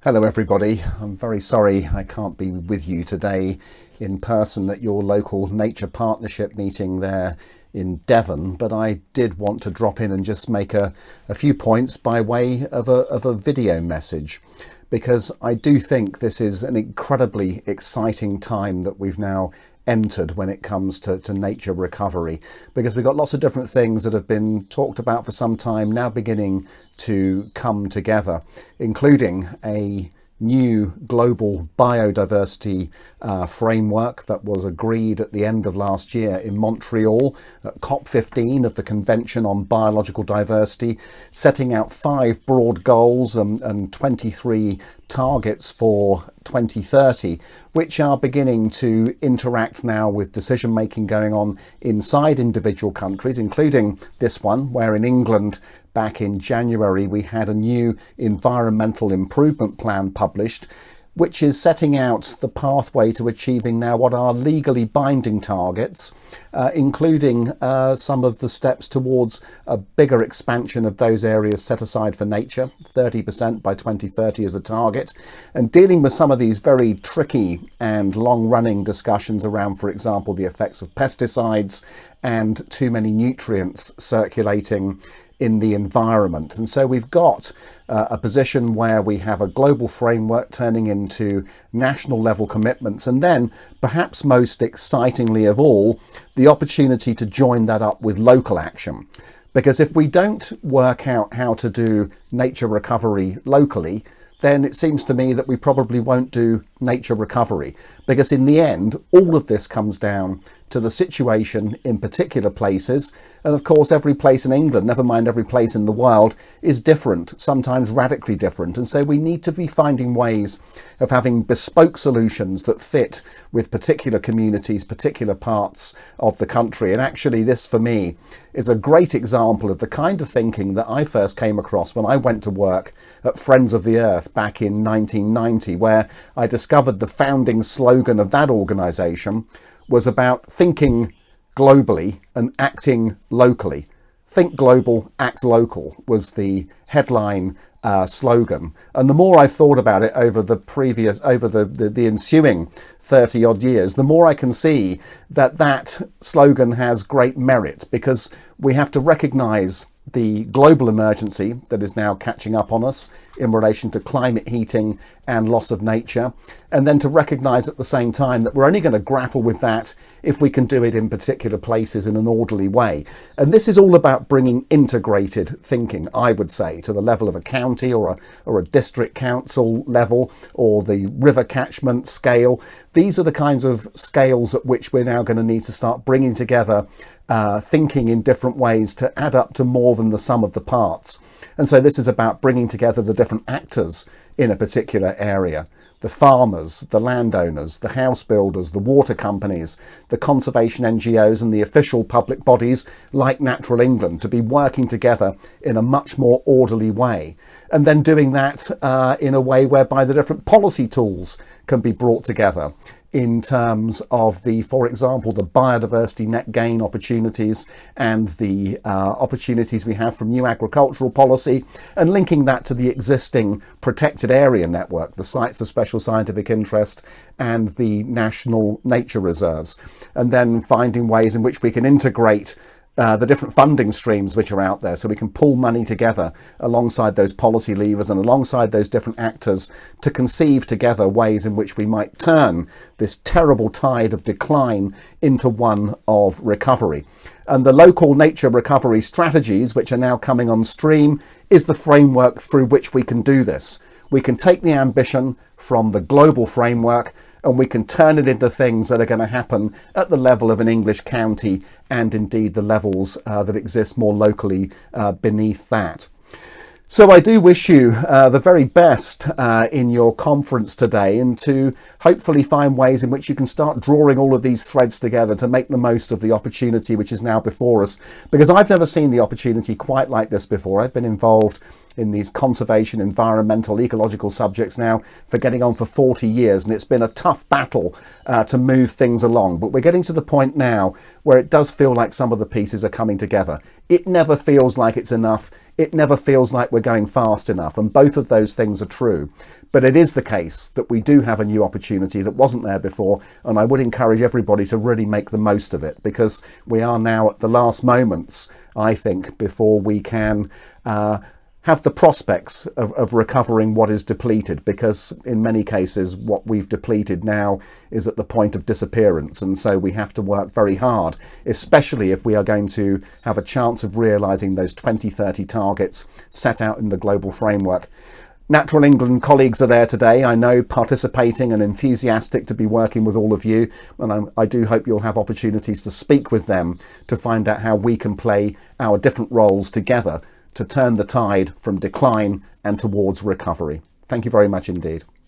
Hello everybody, I'm very sorry I can't be with you today in person at your local nature partnership meeting there in Devon, but I did want to drop in and just make a few points by way of a video message, because I do think this is an incredibly exciting time that we've now entered when it comes to nature recovery, because we've got lots of different things that have been talked about for some time now beginning to come together, including a new global biodiversity framework that was agreed at the end of last year in Montreal at COP15 of the Convention on Biological Diversity, setting out 5 broad goals and 23 targets for 2030, which are beginning to interact now with decision making going on inside individual countries, including this one, where in England back in January we had a new environmental improvement plan published, which is setting out the pathway to achieving now what are legally binding targets, including some of the steps towards a bigger expansion of those areas set aside for nature, 30% by 2030 as a target, and dealing with some of these very tricky and long-running discussions around, for example, the effects of pesticides and too many nutrients circulating in the environment. And so we've got a position where we have a global framework turning into national level commitments, and then perhaps most excitingly of all, the opportunity to join that up with local action. Because if we don't work out how to do nature recovery locally, then it seems to me that we probably won't do nature recovery, because in the end all of this comes down to the situation in particular places, and of course every place in England, never mind every place in the world, is different, sometimes radically different, and so we need to be finding ways of having bespoke solutions that fit with particular communities, particular parts of the country. And actually this for me is a great example of the kind of thinking that I first came across when I went to work at Friends of the Earth back in 1990, where I discovered the founding slogan of that organisation was about thinking globally and acting locally. Think global, act local was the headline slogan. And the more I've thought about it over the ensuing 30 odd years, the more I can see that slogan has great merit, because we have to recognise the global emergency that is now catching up on us in relation to climate heating and loss of nature, and then to recognise at the same time that we're only going to grapple with that if we can do it in particular places in an orderly way. And this is all about bringing integrated thinking, I would say, to the level of a county or a district council level, or the river catchment scale. These are the kinds of scales at which we're now going to need to start bringing together thinking in different ways to add up to more than the sum of the parts. And so this is about bringing together the different actors in a particular area: the farmers, the landowners, the house builders, the water companies, the conservation NGOs and the official public bodies like Natural England, to be working together in a much more orderly way. And then doing that in a way whereby the different policy tools can be brought together in terms of for example, the biodiversity net gain opportunities and the opportunities we have from new agricultural policy, and linking that to the existing protected area network, the sites of special scientific interest and the national nature reserves, and then finding ways in which we can integrate the different funding streams which are out there, so we can pull money together alongside those policy levers and alongside those different actors to conceive together ways in which we might turn this terrible tide of decline into one of recovery. And the local nature recovery strategies, which are now coming on stream, is the framework through which we can do this. We can take the ambition from the global framework and we can turn it into things that are going to happen at the level of an English county, and indeed the levels that exist more locally beneath that. So I do wish you the very best in your conference today, and to hopefully find ways in which you can start drawing all of these threads together to make the most of the opportunity which is now before us, because I've never seen the opportunity quite like this before. I've been involved in these conservation, environmental, ecological subjects now for getting on for 40 years, and it's been a tough battle to move things along. But we're getting to the point now where it does feel like some of the pieces are coming together. It never feels like it's enough. It never feels like we're going fast enough, and both of those things are true. But it is the case that we do have a new opportunity that wasn't there before, and I would encourage everybody to really make the most of it, because we are now at the last moments, I think, before we can have the prospects of recovering what is depleted, because in many cases what we've depleted now is at the point of disappearance, and so we have to work very hard, especially if we are going to have a chance of realising those 2030 targets set out in the global framework. Natural England colleagues are there today, I know, participating and enthusiastic to be working with all of you, and I do hope you'll have opportunities to speak with them to find out how we can play our different roles together to turn the tide from decline and towards recovery. Thank you very much indeed.